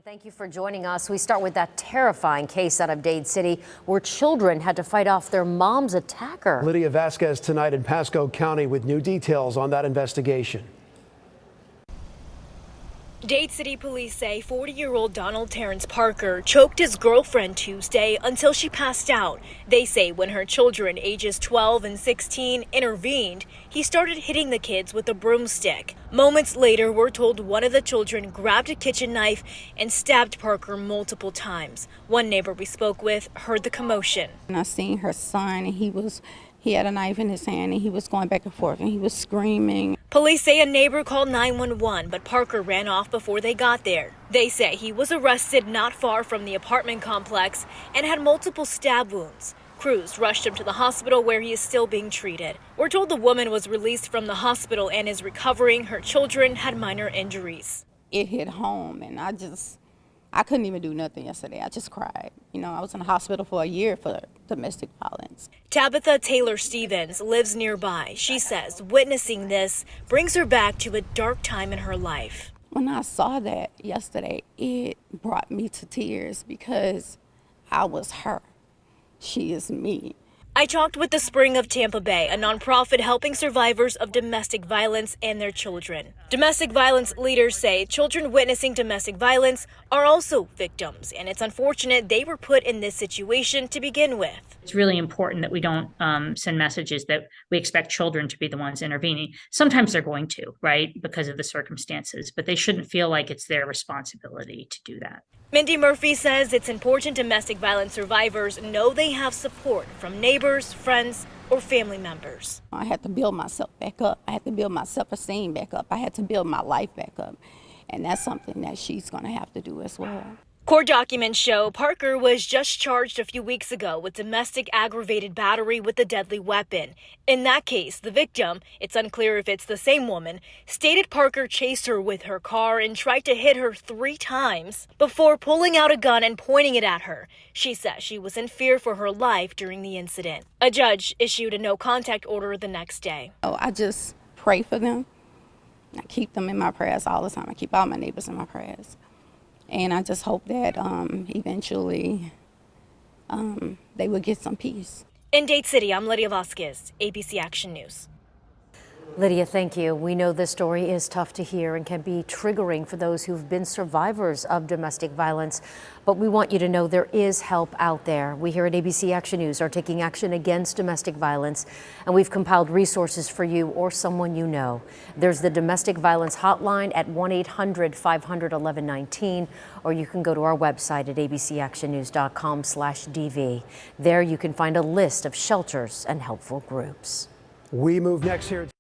Thank you for joining us. We start with that terrifying case out of Dade City where children had to fight off their mom's attacker. Lydia Vasquez tonight in Pasco County with new details on that investigation. Dade City Police say 40-year-old Donald Terrence Parker choked his girlfriend Tuesday until she passed out. They say when her children, ages 12 and 16, intervened, he started hitting the kids with a broomstick. Moments later, we're told one of the children grabbed a kitchen knife and stabbed Parker multiple times. One neighbor we spoke with heard the commotion. And I seen her son, and he had a knife in his hand, and he was going back and forth, and he was screaming. Police say a neighbor called 911, but Parker ran off before they got there. They say he was arrested not far from the apartment complex and had multiple stab wounds. Crews rushed him to the hospital where he is still being treated. We're told the woman was released from the hospital and is recovering. Her children had minor injuries. It hit home, and I couldn't even do nothing yesterday. I just cried. You know, I was in the hospital for a year for domestic violence. Tabitha Taylor Stevens lives nearby. She says witnessing this brings her back to a dark time in her life. When I saw that yesterday, it brought me to tears because I was her. She is me. I talked with the Spring of Tampa Bay, a nonprofit helping survivors of domestic violence and their children. Domestic violence leaders say children witnessing domestic violence are also victims, and it's unfortunate they were put in this situation to begin with. It's really important that we don't send messages that we expect children to be the ones intervening. Sometimes they're going to, right, because of the circumstances, but they shouldn't feel like it's their responsibility to do that. Mindy Murphy says it's important domestic violence survivors know they have support from neighbors, friends, or family members. I had to build myself back up. I had to build my self-esteem back up. I had to build my life back up. And that's something that she's going to have to do as well. Court documents show Parker was just charged a few weeks ago with domestic aggravated battery with a deadly weapon. In that case, the victim, it's unclear if it's the same woman, stated Parker chased her with her car and tried to hit her 3 times before pulling out a gun and pointing it at her. She says she was in fear for her life during the incident. A judge issued a no-contact order the next day. I just pray for them. I keep them in my prayers all the time. I keep all my neighbors in my prayers. And I just hope that eventually they will get some peace. In Dade City, I'm Lydia Vasquez, ABC Action News. Lydia, thank you. We know this story is tough to hear and can be triggering for those who've been survivors of domestic violence. But we want you to know there is help out there. We here at ABC Action News are taking action against domestic violence, and we've compiled resources for you or someone you know. There's the domestic violence hotline at 1-800-500-1119, or you can go to our website at abcactionnews.com/DV. There you can find a list of shelters and helpful groups. We move next here.